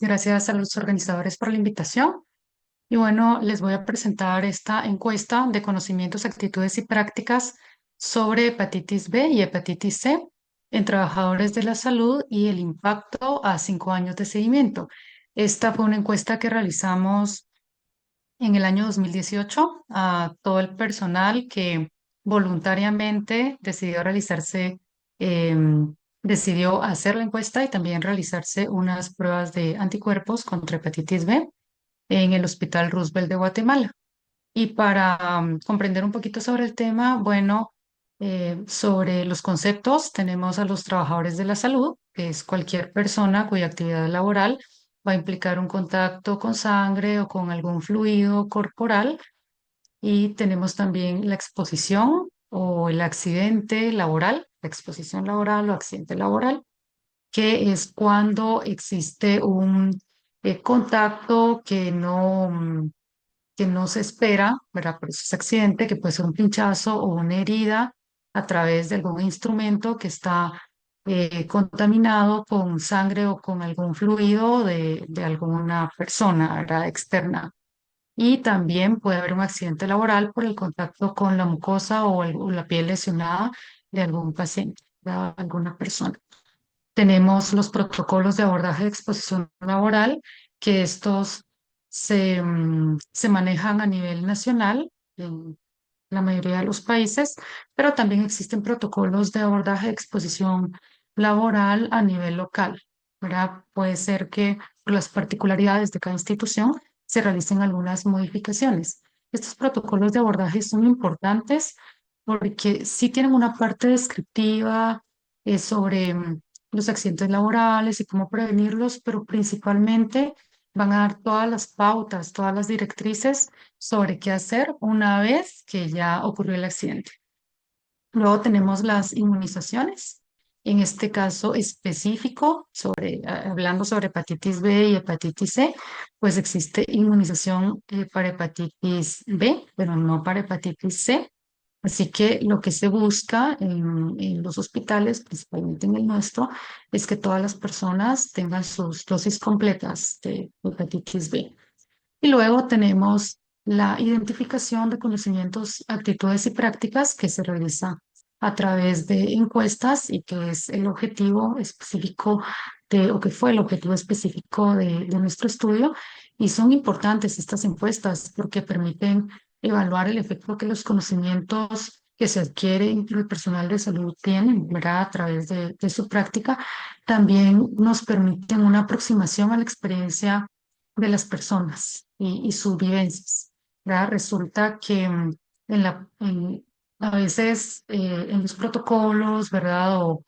Gracias a los organizadores por la invitación. Y bueno, les voy a presentar esta encuesta de conocimientos, actitudes y prácticas sobre hepatitis B y hepatitis C en trabajadores de la salud y el impacto a 5 años de seguimiento. Esta fue una encuesta que realizamos en el año 2018 a todo el personal que voluntariamente decidió hacer la encuesta y también realizarse unas pruebas de anticuerpos contra hepatitis B en el Hospital Roosevelt de Guatemala. Y para comprender un poquito sobre el tema, bueno, sobre los conceptos, tenemos a los trabajadores de la salud, que es cualquier persona cuya actividad laboral va a implicar un contacto con sangre o con algún fluido corporal. Y tenemos también la exposición o el accidente laboral, la exposición laboral o accidente laboral, que es cuando existe un contacto que no se espera, ¿verdad? Por eso es accidente, que puede ser un pinchazo o una herida a través de algún instrumento que está contaminado con sangre o con algún fluido de alguna persona, ¿verdad? Externa. Y también puede haber un accidente laboral por el contacto con la mucosa o la piel lesionada de algún paciente, ¿verdad? Alguna persona. Tenemos los protocolos de abordaje de exposición laboral, que estos se manejan a nivel nacional en la mayoría de los países, pero también existen protocolos de abordaje de exposición laboral a nivel local, ¿verdad? Puede ser que por las particularidades de cada institución se realicen algunas modificaciones. Estos protocolos de abordaje son importantes porque sí tienen una parte descriptiva sobre los accidentes laborales y cómo prevenirlos, pero principalmente van a dar todas las pautas, todas las directrices sobre qué hacer una vez que ya ocurrió el accidente. Luego tenemos las inmunizaciones. En este caso específico, hablando sobre hepatitis B y hepatitis C, pues existe inmunización para hepatitis B, pero no para hepatitis C. Así que lo que se busca en los hospitales, principalmente en el nuestro, es que todas las personas tengan sus dosis completas de hepatitis B. Y luego tenemos la identificación de conocimientos, actitudes y prácticas que se realiza a través de encuestas y que es el objetivo específico o que fue el objetivo específico de nuestro estudio. Y son importantes estas encuestas porque permiten evaluar el efecto que los conocimientos que se adquieren el personal de salud tienen, ¿verdad? A través de su práctica, también nos permiten una aproximación a la experiencia de las personas y sus vivencias, ¿verdad? Resulta que a veces en los protocolos, ¿verdad? O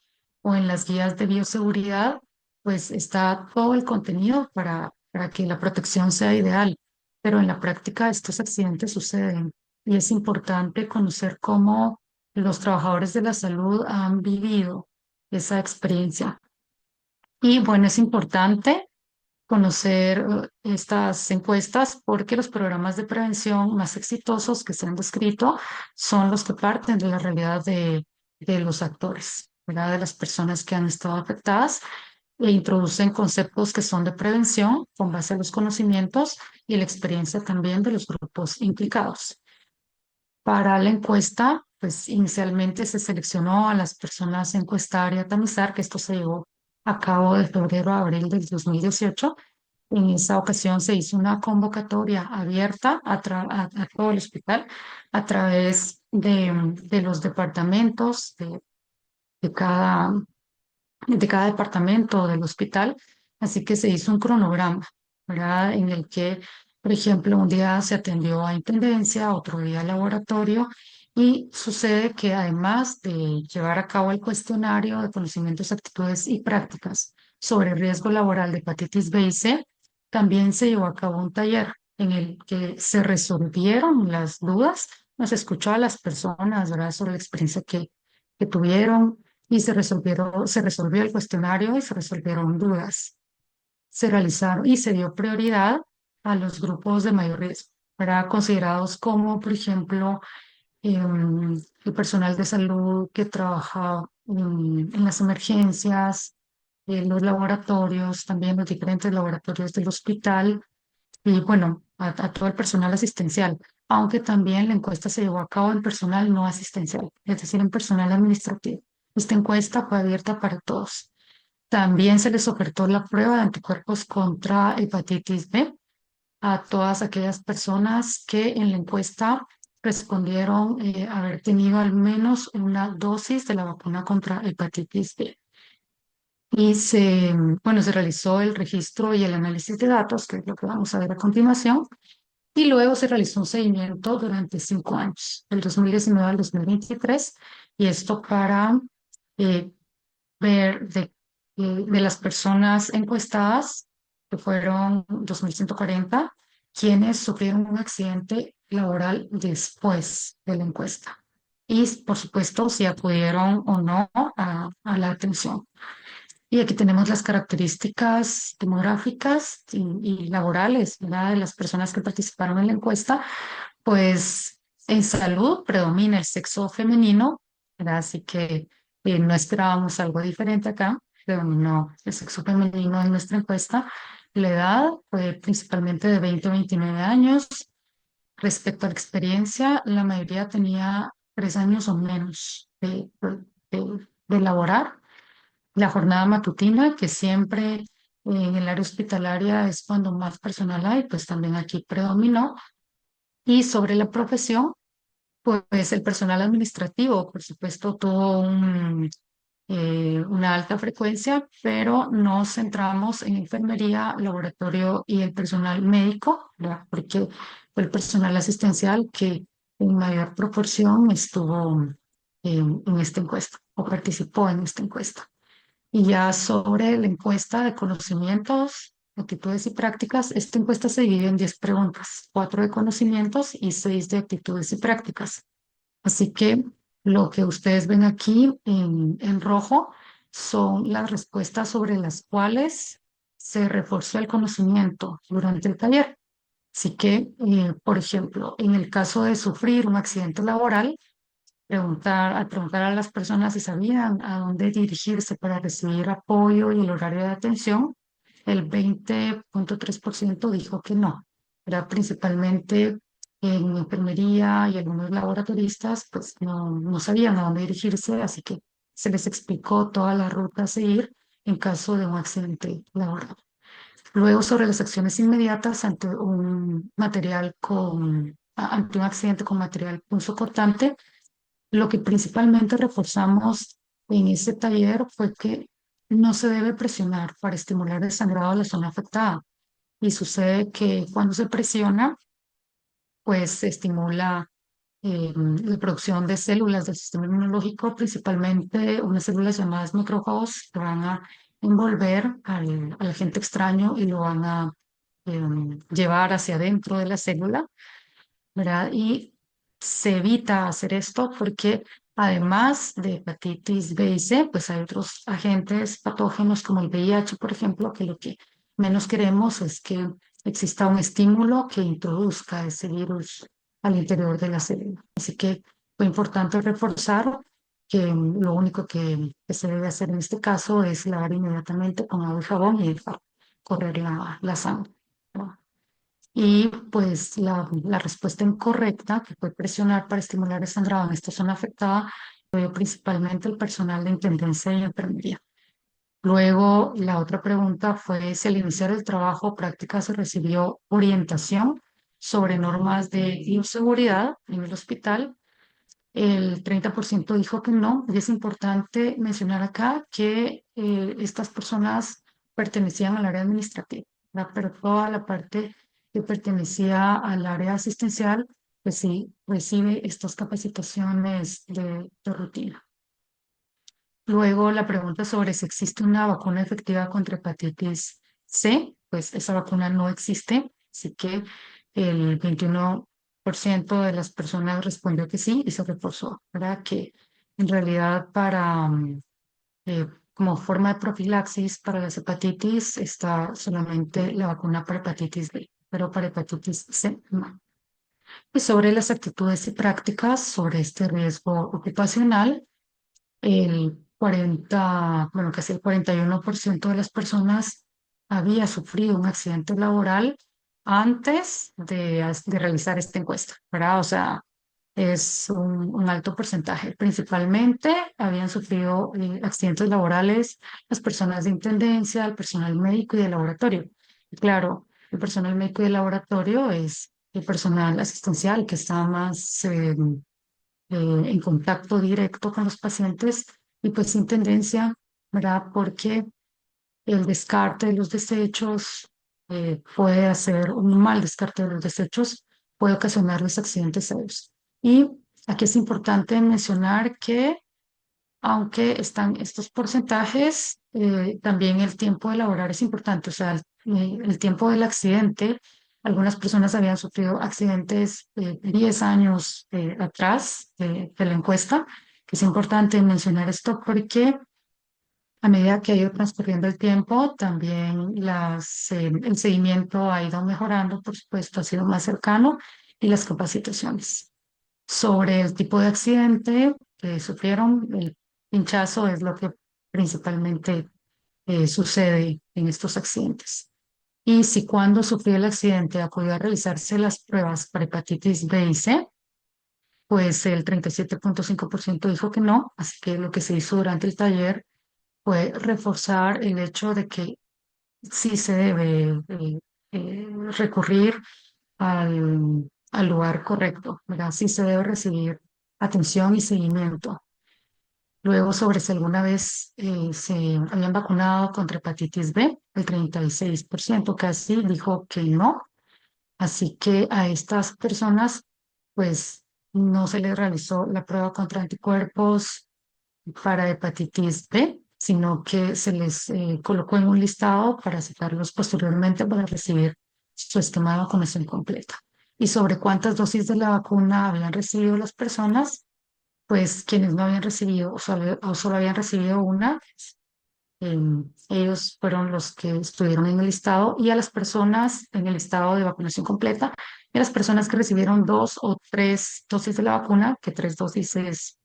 en las guías de bioseguridad, pues está todo el contenido para que la protección sea ideal, pero en la práctica estos accidentes suceden y es importante conocer cómo los trabajadores de la salud han vivido esa experiencia. Y bueno, es importante conocer estas encuestas porque los programas de prevención más exitosos que se han descrito son los que parten de la realidad de los actores, ¿verdad? De las personas que han estado afectadas e introducen conceptos que son de prevención con base a los conocimientos y la experiencia también de los grupos implicados. Para la encuesta, pues inicialmente se seleccionó a las personas a encuestar y a tamizar, que esto se llevó a cabo de febrero a abril del 2018. En esa ocasión se hizo una convocatoria abierta a todo el hospital a través de los departamentos de cada, de cada departamento del hospital. Así que se hizo un cronograma, ¿verdad? En el que, por ejemplo, un día se atendió a intendencia, otro día a laboratorio. Y sucede que además de llevar a cabo el cuestionario de conocimientos, actitudes y prácticas sobre riesgo laboral de hepatitis B y C, también se llevó a cabo un taller en el que se resolvieron las dudas, nos escuchó a las personas, ¿verdad? Sobre la experiencia que tuvieron y se resolvió el cuestionario y se resolvieron dudas. Se realizaron y se dio prioridad a los grupos de mayor riesgo, ¿verdad? Considerados como, por ejemplo, el personal de salud que trabaja en las emergencias, los laboratorios, también los diferentes laboratorios del hospital y bueno, a todo el personal asistencial, aunque también la encuesta se llevó a cabo en personal no asistencial, es decir, en personal administrativo. Esta encuesta fue abierta para todos. También se les ofertó la prueba de anticuerpos contra hepatitis B a todas aquellas personas que en la encuesta respondieron haber tenido al menos una dosis de la vacuna contra hepatitis B. Y bueno, se realizó el registro y el análisis de datos, que es lo que vamos a ver a continuación, y luego se realizó un seguimiento durante 5 años, del 2019 al 2023, y esto para eh, ver de las personas encuestadas, que fueron 2.140 quienes sufrieron un accidente laboral después de la encuesta. Y, por supuesto, si acudieron o no a la atención. Y aquí tenemos las características demográficas y laborales, ¿verdad? De las personas que participaron en la encuesta. Pues en salud predomina el sexo femenino, ¿verdad? Así que no esperábamos algo diferente acá, predominó el sexo femenino en nuestra encuesta. La edad fue principalmente de 20 a 29 años. Respecto a la experiencia, la mayoría tenía 3 años o menos de laborar. La jornada matutina, que siempre en el área hospitalaria es cuando más personal hay, pues también aquí predominó. Y sobre la profesión, pues el personal administrativo, por supuesto, tuvo una alta frecuencia, pero nos centramos en enfermería, laboratorio y el personal médico, ¿verdad? Porque fue el personal asistencial que en mayor proporción estuvo en esta encuesta o participó en esta encuesta. Y ya sobre la encuesta de conocimientos, actitudes y prácticas, esta encuesta se divide en 10 preguntas, 4 de conocimientos y 6 de actitudes y prácticas. Así que lo que ustedes ven aquí en rojo son las respuestas sobre las cuales se reforzó el conocimiento durante el taller. Así que, por ejemplo, en el caso de sufrir un accidente laboral, al preguntar a las personas si sabían a dónde dirigirse para recibir apoyo y el horario de atención, el 20,3% dijo que no. Era principalmente en enfermería y algunos laboratoristas, pues no sabían a dónde dirigirse, así que se les explicó toda la ruta a seguir en caso de un accidente laboral. Luego, sobre las acciones inmediatas ante un accidente con material punzocortante, lo que principalmente reforzamos en ese taller fue que no se debe presionar para estimular el sangrado de la zona afectada. Y sucede que cuando se presiona, pues se estimula la producción de células del sistema inmunológico, principalmente unas células llamadas macrófagos que van a envolver al agente extraño y lo van a llevar hacia adentro de la célula, ¿verdad? Y se evita hacer esto porque además de hepatitis B y C, pues hay otros agentes patógenos como el VIH, por ejemplo, que lo que menos queremos es que exista un estímulo que introduzca ese virus al interior de la célula. Así que fue importante reforzar que lo único que se debe hacer en este caso es lavar inmediatamente con agua y jabón y dejar correr la sangre, ¿no? Y pues la respuesta incorrecta, que fue presionar para estimular el sangrado en esta zona afectada, fue principalmente el personal de intendencia y enfermería. Luego, la otra pregunta fue si al iniciar el trabajo o práctica se recibió orientación sobre normas de bioseguridad en el hospital. El 30% dijo que no. Y es importante mencionar acá que estas personas pertenecían al área administrativa, ¿verdad? Pero toda la parte que pertenecía al área asistencial, pues sí, recibe estas capacitaciones de rutina. Luego la pregunta sobre si existe una vacuna efectiva contra hepatitis C, pues esa vacuna no existe, así que el 21% de las personas respondió que sí y se reforzó, ¿verdad? Que en realidad como forma de profilaxis para las hepatitis está solamente la vacuna para hepatitis B, pero para hepatitis C no. Y sobre las actitudes y prácticas sobre este riesgo ocupacional, el bueno, casi el 41% de las personas había sufrido un accidente laboral antes de realizar esta encuesta, ¿verdad? O sea, es un alto porcentaje. Principalmente habían sufrido accidentes laborales las personas de intendencia, el personal médico y de laboratorio. Y claro, el personal médico y de laboratorio es el personal asistencial que está más en contacto directo con los pacientes y pues sin tendencia, ¿verdad? Porque el descarte de los desechos puede hacer un mal descarte de los desechos, puede ocasionarles accidentes serios. Y aquí es importante mencionar que aunque están estos porcentajes, también el tiempo de laborar es importante, o sea, el tiempo del accidente. Algunas personas habían sufrido accidentes 10 años atrás de la encuesta, que es importante mencionar esto porque a medida que ha ido transcurriendo el tiempo, también el seguimiento ha ido mejorando, por supuesto, ha sido más cercano y las capacitaciones. Sobre el tipo de accidente que sufrieron, el pinchazo es lo que principalmente sucede en estos accidentes. Y si cuando sufrió el accidente acudió a realizarse las pruebas para hepatitis B y C, pues el 37,5% dijo que no, así que lo que se hizo durante el taller fue reforzar el hecho de que sí se debe recurrir al lugar correcto, ¿verdad? Sí se debe recibir atención y seguimiento. Luego, sobre si alguna vez se habían vacunado contra hepatitis B, el 36% casi dijo que no. Así que a estas personas, pues, no se les realizó la prueba contra anticuerpos para hepatitis B, sino que se les colocó en un listado para citarlos posteriormente para recibir su esquema de vacunación completa. Y sobre cuántas dosis de la vacuna habían recibido las personas, pues quienes no habían recibido o solo habían recibido una, ellos fueron los que estuvieron en el listado y a las personas en el listado de vacunación completa y a las personas que recibieron 2 o 3 dosis de la vacuna, que 3 dosis es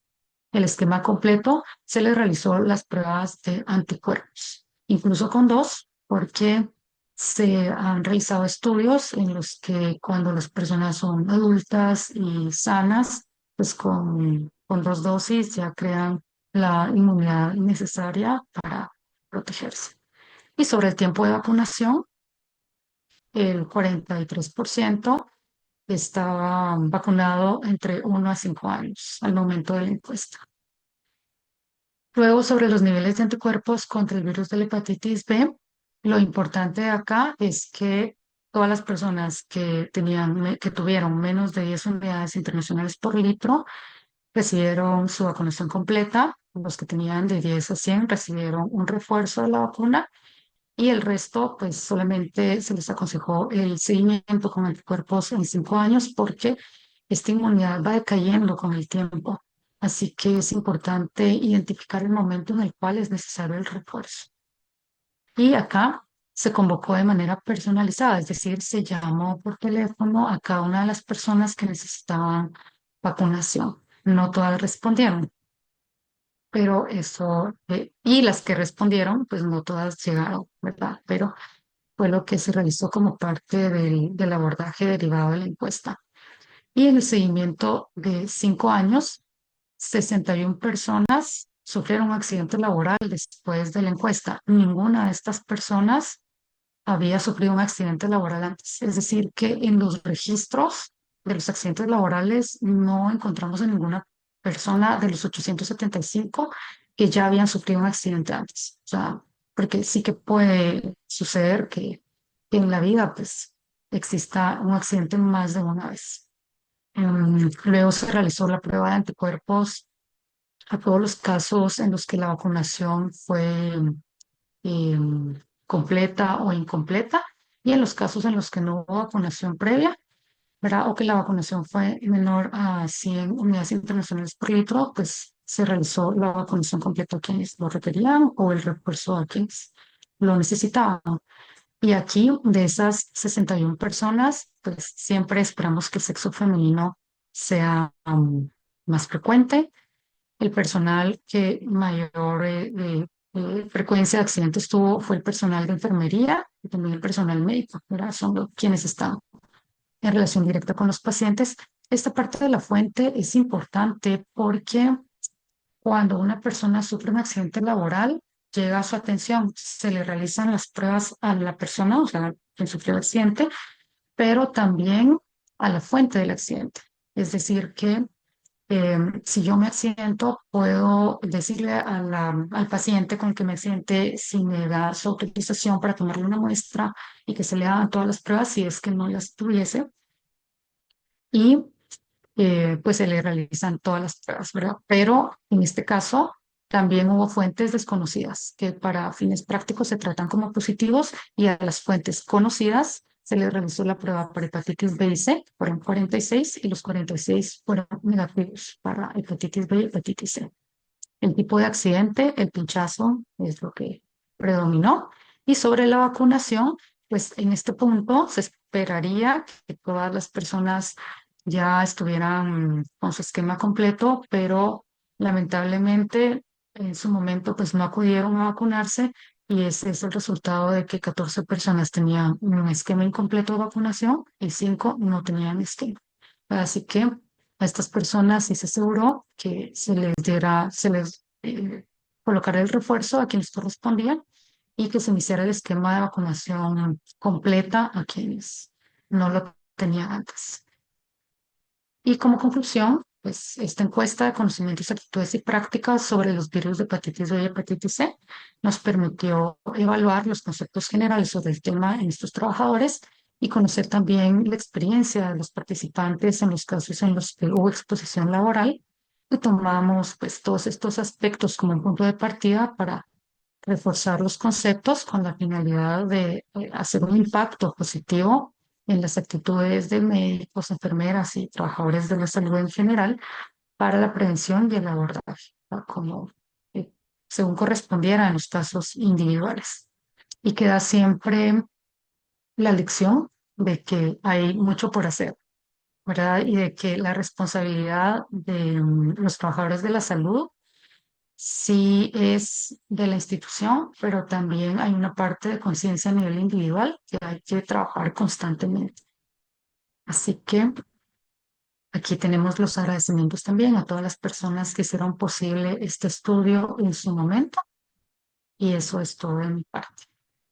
el esquema completo, se les realizó las pruebas de anticuerpos, incluso con dos, porque se han realizado estudios en los que cuando las personas son adultas y sanas, pues con 2 dosis ya crean la inmunidad necesaria para protegerse. Y sobre el tiempo de vacunación, el 43% estaba vacunado entre 1 a 5 años al momento de la encuesta. Luego, sobre los niveles de anticuerpos contra el virus de la hepatitis B, lo importante de acá es que todas las personas que tuvieron menos de 10 unidades internacionales por litro recibieron su vacunación completa. Los que tenían de 10 a 100 recibieron un refuerzo de la vacuna y el resto, pues solamente se les aconsejó el seguimiento con anticuerpos en 5 años porque esta inmunidad va decayendo con el tiempo. Así que es importante identificar el momento en el cual es necesario el refuerzo. Y acá se convocó de manera personalizada, es decir, se llamó por teléfono a cada una de las personas que necesitaban vacunación. No todas respondieron, pero eso, y las que respondieron, pues no todas llegaron, ¿verdad? Pero fue lo que se realizó como parte del abordaje derivado de la encuesta. Y en el seguimiento de 5 años, 61 personas sufrieron un accidente laboral después de la encuesta. Ninguna de estas personas había sufrido un accidente laboral antes. Es decir, que en los registros de los accidentes laborales no encontramos a ninguna persona de los 875 que ya habían sufrido un accidente antes. O sea, porque sí que puede suceder que en la vida pues exista un accidente más de una vez. Luego se realizó la prueba de anticuerpos a todos los casos en los que la vacunación fue completa o incompleta y en los casos en los que no hubo vacunación previa, ¿verdad? O que la vacunación fue menor a 100 unidades internacionales por litro, pues se realizó la vacunación completa a quienes lo requerían o el refuerzo a quienes lo necesitaban. Y aquí, de esas 61 personas, pues siempre esperamos que el sexo femenino sea más frecuente El personal que mayor frecuencia de accidentes tuvo fue el personal de enfermería y también el personal médico, ¿verdad? Son quienes están en relación directa con los pacientes. Esta parte de la fuente es importante porque cuando una persona sufre un accidente laboral, llega a su atención, se le realizan las pruebas a la persona, o sea, quien sufrió el accidente, pero también a la fuente del accidente. Es decir, que si yo me accidento, puedo decirle al paciente con que me accidenté si me da su autorización para tomarle una muestra y que se le hagan todas las pruebas si es que no las tuviese. Y pues se le realizan todas las pruebas, ¿verdad? Pero en este caso también hubo fuentes desconocidas que para fines prácticos se tratan como positivos y a las fuentes conocidas se les realizó la prueba para hepatitis B y C, fueron 46 y los 46 fueron negativos para hepatitis B y hepatitis C. El tipo de accidente, el pinchazo, es lo que predominó. Y sobre la vacunación, pues en este punto se esperaría que todas las personas ya estuvieran con su esquema completo, pero lamentablemente en su momento pues no acudieron a vacunarse y ese es el resultado de que 14 personas tenían un esquema incompleto de vacunación y 5 no tenían esquema. Así que a estas personas sí se aseguró que se les colocara el refuerzo a quienes correspondían y que se iniciara el esquema de vacunación completa a quienes no lo tenían antes. Y como conclusión, pues esta encuesta de conocimientos, actitudes y prácticas sobre los virus de hepatitis B y hepatitis C nos permitió evaluar los conceptos generales sobre el tema en estos trabajadores y conocer también la experiencia de los participantes en los casos en los que hubo exposición laboral y tomamos pues todos estos aspectos como un punto de partida para reforzar los conceptos con la finalidad de hacer un impacto positivo en las actitudes de médicos, enfermeras y trabajadores de la salud en general para la prevención y el abordaje, ¿no? Como eh, según correspondiera en los casos individuales. Y queda siempre la lección de que hay mucho por hacer, ¿verdad? Y de que la responsabilidad de los trabajadores de la salud sí es de la institución, pero también hay una parte de conciencia a nivel individual que hay que trabajar constantemente. Así que aquí tenemos los agradecimientos también a todas las personas que hicieron posible este estudio en su momento y eso es todo de mi parte.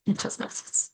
Muchas gracias.